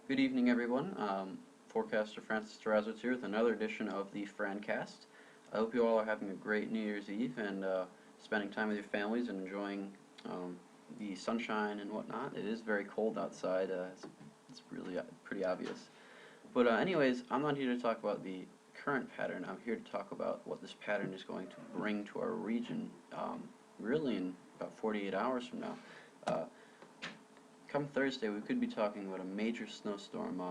Good evening, everyone. Forecaster Francis Terrazzo's here with another edition of the Francast. I hope you all are having a great New Year's Eve and spending time with your families and enjoying the sunshine and whatnot. It is very cold outside. It's really pretty obvious. But anyways, I'm not here to talk about the current pattern. I'm here to talk about what this pattern is going to bring to our region really in about 48 hours from now. Come Thursday, we could be talking about a major snowstorm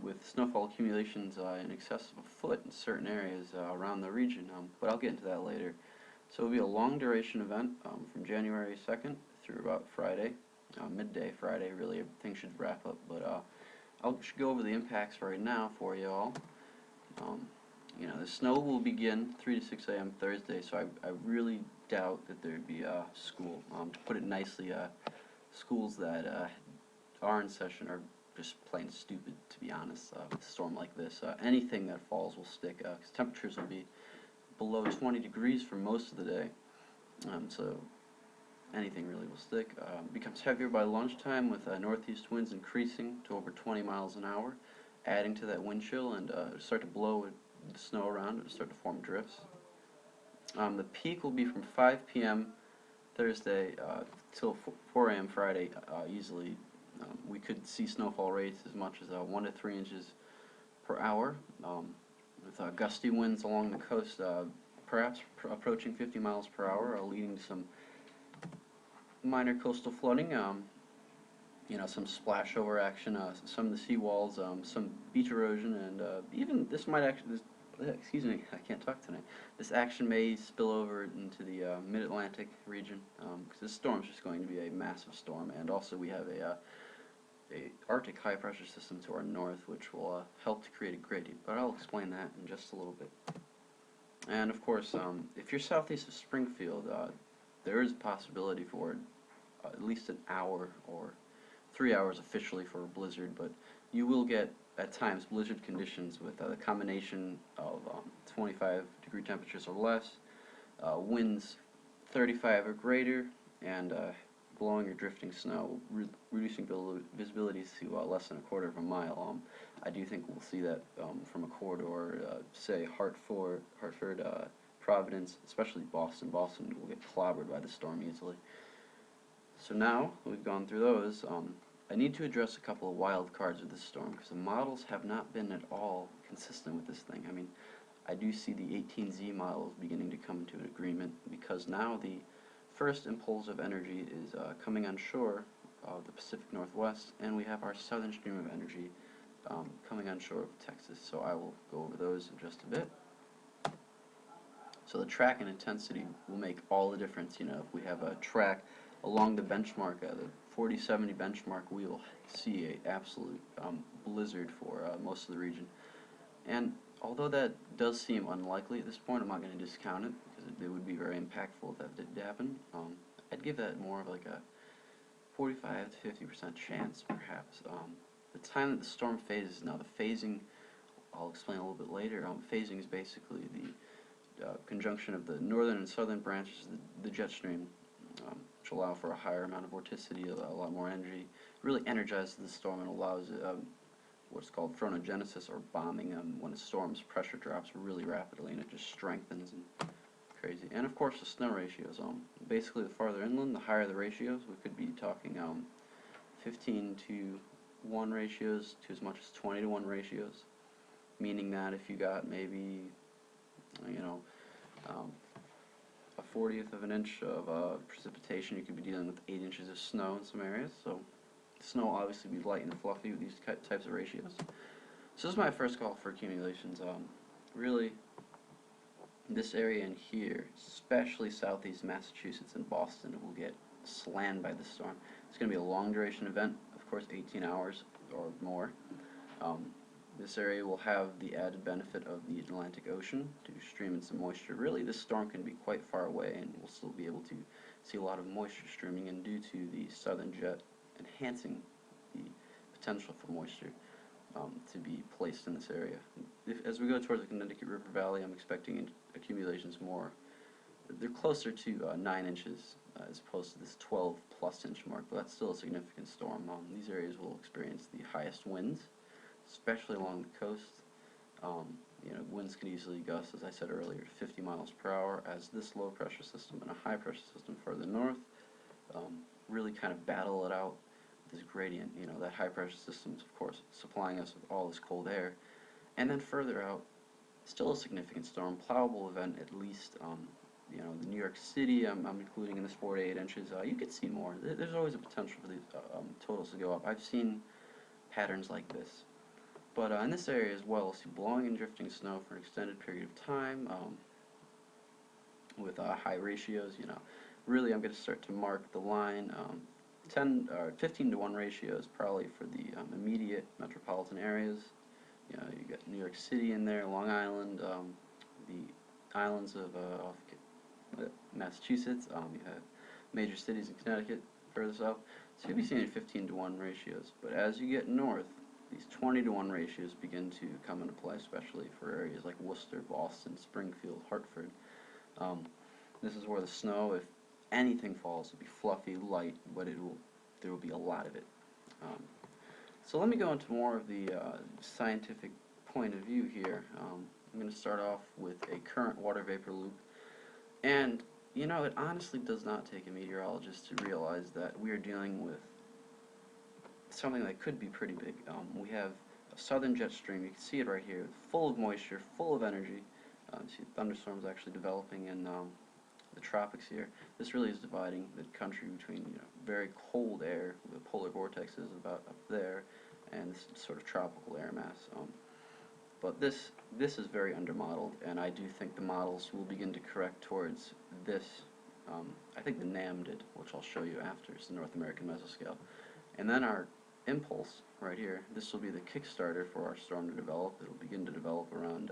with snowfall accumulations in excess of a foot in certain areas around the region, but I'll get into that later. So it'll be a long duration event from January 2nd through about Friday, midday Friday. Really, everything should wrap up, but I'll go over the impacts right now for you all. The snow will begin 3 to 6 a.m. Thursday, so I really doubt that there'd be school. To put it nicely, schools that are in session are just plain stupid, to be honest. With a storm like this, anything that falls will stick, because temperatures will be below 20 degrees for most of the day, so anything really will stick. Becomes heavier by lunchtime with northeast winds increasing to over 20 miles an hour, adding to that wind chill, and start to blow the snow around and start to form drifts. The peak will be from 5 p.m. Thursday till 4 a.m. Friday easily. We could see snowfall rates as much as 1 to 3 inches per hour, with gusty winds along the coast, perhaps approaching 50 miles per hour, leading to some minor coastal flooding. Some splashover action, some of the seawalls, some beach erosion, and even this might actually. Excuse me, I can't talk tonight. This action may spill over into the mid-Atlantic region, because this storm is just going to be a massive storm, and also we have a Arctic high-pressure system to our north, which will help to create a gradient, but I'll explain that in just a little bit. And of course, if you're southeast of Springfield, there is a possibility for at least an hour or 3 hours officially for a blizzard, but you will get at times blizzard conditions with a combination of 25-degree temperatures or less, winds 35 or greater, and blowing or drifting snow, reducing visibility to less than a quarter of a mile. I do think we'll see that from a corridor, say Hartford, Providence, especially Boston. Boston will get clobbered by the storm easily. So now we've gone through those. I need to address a couple of wild cards with this storm, because the models have not been at all consistent with this thing. I mean, I do see the 18Z models beginning to come to an agreement, because now the first impulse of energy is coming on shore of the Pacific Northwest, and we have our southern stream of energy coming on shore of Texas. So I will go over those in just a bit. So the track and intensity will make all the difference. If we have a track along the benchmark, the 40-70 benchmark, we will see an absolute blizzard for most of the region. And although that does seem unlikely at this point, I'm not going to discount it, because it would be very impactful if that did happen. I'd give that more of like a 45 to 50% chance, perhaps. The time that the storm phases, now the phasing, I'll explain a little bit later. Phasing is basically the conjunction of the northern and southern branches of the jet stream, which allow for a higher amount of vorticity, a lot more energy. Really energizes the storm and allows what's called phronogenesis, or bombing. When a storm's pressure drops really rapidly and it just strengthens and crazy. And of course the snow ratios. Basically, the farther inland, the higher the ratios. We could be talking 15 to 1 ratios to as much as 20 to 1 ratios, meaning that if you got maybe a 40th of an inch of precipitation, you could be dealing with 8 inches of snow in some areas. So snow will obviously be light and fluffy with these types of ratios. So this is my first call for accumulations. Really, this area in here, especially southeast Massachusetts and Boston, will get slammed by this storm. It's going to be a long duration event, of course, 18 hours or more. This area will have the added benefit of the Atlantic Ocean to stream in some moisture. Really, this storm can be quite far away, and we'll still be able to see a lot of moisture streaming in due to the southern jet enhancing the potential for moisture to be placed in this area. As we go towards the Connecticut River Valley, I'm expecting accumulations more they're closer to 9 inches as opposed to this 12 plus inch mark, but that's still a significant storm. These areas will experience the highest winds, especially along the coast. Winds can easily gust, as I said earlier, to 50 miles per hour, as this low pressure system and a high pressure system further north really kind of battle it out. This gradient, that high pressure system is of course supplying us with all this cold air, and then further out, still a significant storm, plowable event at least. The New York City, I'm including in this 4 to 8 inches. You could see more. There's always a potential for these totals to go up. I've seen patterns like this. But in this area as well, see blowing and drifting snow for an extended period of time with high ratios. Really I'm going to start to mark the line. 15 to 1 ratios probably for the immediate metropolitan areas. You got New York City in there, Long Island, the islands of Massachusetts. You have major cities in Connecticut further south. So you'll be seeing 15 to 1 ratios. But as you get north, these 20 to 1 ratios begin to come into play, especially for areas like Worcester, Boston, Springfield, Hartford. This is where the snow, if anything falls, will be fluffy, light, but there will be a lot of it. So let me go into more of the scientific point of view here. I'm going to start off with a current water vapor loop. And, it honestly does not take a meteorologist to realize that we are dealing with something that could be pretty big. We have a southern jet stream, you can see it right here, full of moisture, full of energy. You see thunderstorms actually developing in the tropics here. This really is dividing the country between very cold air, the polar vortex is about up there, and this sort of tropical air mass. But this is very undermodeled, and I do think the models will begin to correct towards this. I think the NAM did, which I'll show you after. It's the North American Mesoscale. And then our impulse right here, this will be the Kickstarter for our storm to develop. It'll begin to develop around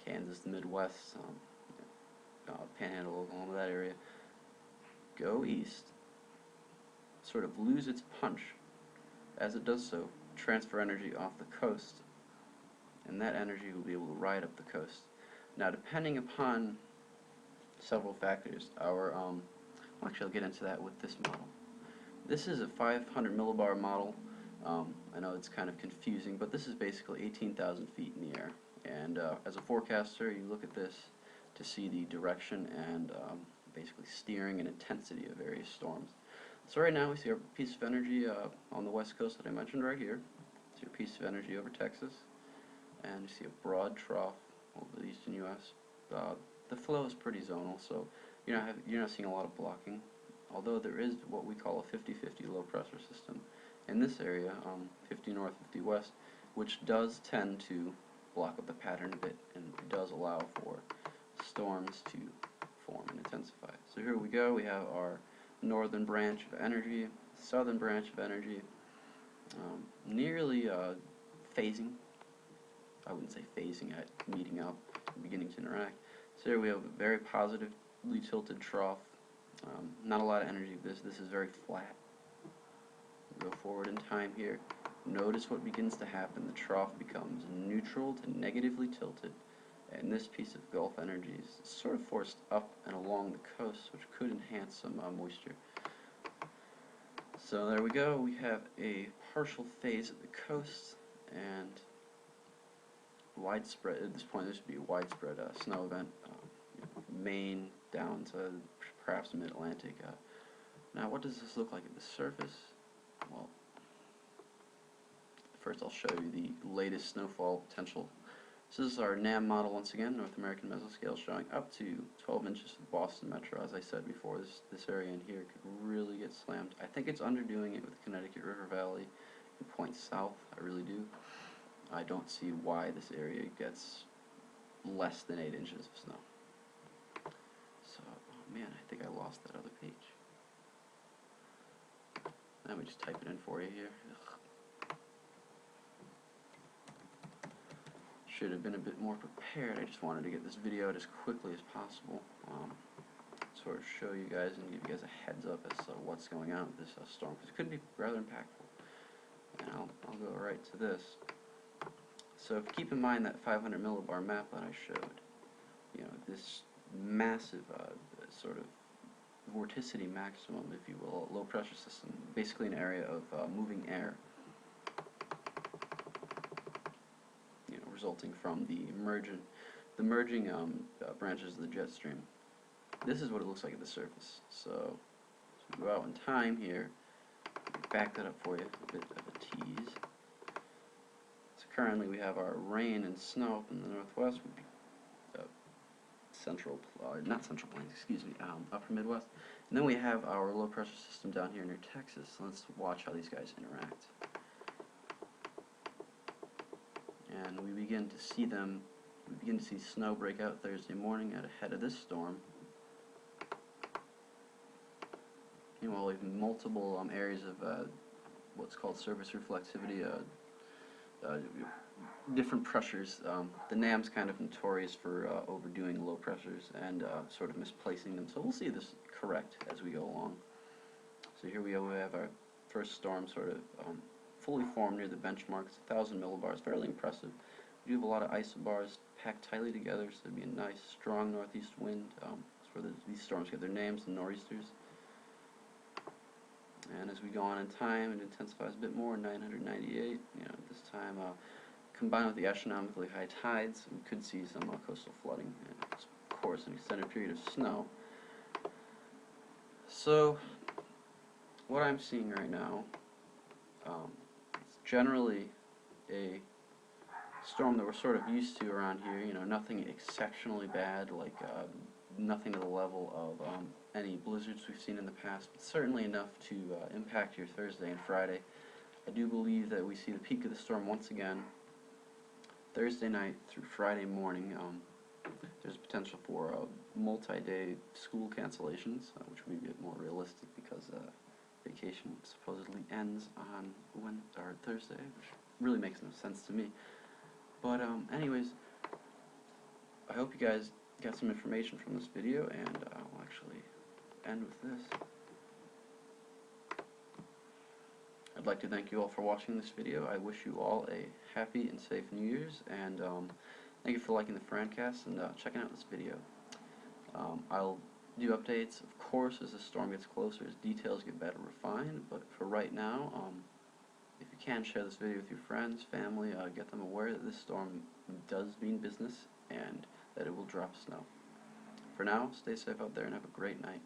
Kansas, the Midwest, Panhandle, Oklahoma, that area. Go east, sort of lose its punch. As it does so, transfer energy off the coast, and that energy will be able to ride up the coast. Now, depending upon several factors, actually I'll get into that with this model. This is a 500 millibar model. I know it's kind of confusing, but this is basically 18,000 feet in the air. And as a forecaster, you look at this to see the direction and basically steering and intensity of various storms. So right now we see our piece of energy on the west coast that I mentioned right here. See your piece of energy over Texas, and you see a broad trough over the eastern U.S. The flow is pretty zonal, so you're not seeing a lot of blocking, although there is what we call a 50-50 low pressure system in this area, 50 north, 50 west, which does tend to block up the pattern a bit and does allow for storms to form and intensify. So here we go, we have our northern branch of energy, southern branch of energy, nearly phasing. I wouldn't say phasing, meeting up, beginning to interact. So here we have a very positively tilted trough. Not a lot of energy. This is very flat. Go forward in time here. Notice what begins to happen. The trough becomes neutral to negatively tilted, and this piece of Gulf energy is sort of forced up and along the coast, which could enhance some moisture. So there we go. We have a partial phase at the coast, and widespread, at this point this would be a widespread snow event, Maine down to perhaps the mid-Atlantic. Now what does this look like at the surface? Well, first I'll show you the latest snowfall potential. So this is our NAM model once again, North American Mesoscale, showing up to 12 inches for the Boston Metro. As I said before, this area in here could really get slammed. I think it's underdoing it with the Connecticut River Valley and points south, I really do. I don't see why this area gets less than 8 inches of snow. So, oh man, I think I lost that other page. Let me just type it in for you here. Ugh. Should have been a bit more prepared. I just wanted to get this video out as quickly as possible. Sort of show you guys and give you guys a heads up as to what's going on with this storm, because it could be rather impactful. And I'll go right to this. So keep in mind that 500 millibar map that I showed. This massive sort of vorticity maximum, if you will, a low pressure system, basically an area of moving air, resulting from the merging branches of the jet stream. This is what it looks like at the surface. So we go out in time here, back that up for you, a bit of a tease. So currently we have our rain and snow up in the northwest, would be not central plains, excuse me, upper Midwest. And then we have our low pressure system down here near Texas. So let's watch how these guys interact. And we begin to see snow break out Thursday morning ahead of this storm. Meanwhile, we have multiple areas of what's called surface reflectivity, different pressures. The NAM's kind of notorious for overdoing low pressures and sort of misplacing them, so we'll see this correct as we go along. So here we go, we have our first storm sort of fully formed near the benchmarks, 1,000 millibars, fairly impressive. We do have a lot of isobars packed tightly together, so there'd be a nice strong northeast wind. That's where these storms get their names, the nor'easters. And as we go on in time, it intensifies a bit more, 998. This time, combined with the astronomically high tides, we could see some coastal flooding and, of course, an extended period of snow. So, what I'm seeing right now, it's generally a storm that we're sort of used to around here. Nothing exceptionally bad, like nothing to the level of any blizzards we've seen in the past, but certainly enough to impact your Thursday and Friday. I do believe that we see the peak of the storm once again Thursday night through Friday morning. There's potential for multi-day school cancellations, which would be a bit more realistic because vacation supposedly ends on Thursday, which really makes no sense to me. But anyways, I hope you guys got some information from this video, and I'll actually end with this. I'd like to thank you all for watching this video. I wish you all a happy and safe New Year's, and thank you for liking the Francast and checking out this video. I'll do updates, of course, as the storm gets closer, as details get better refined, but for right now, if you can, share this video with your friends, family, get them aware that this storm does mean business and that it will drop snow. For now, stay safe out there and have a great night.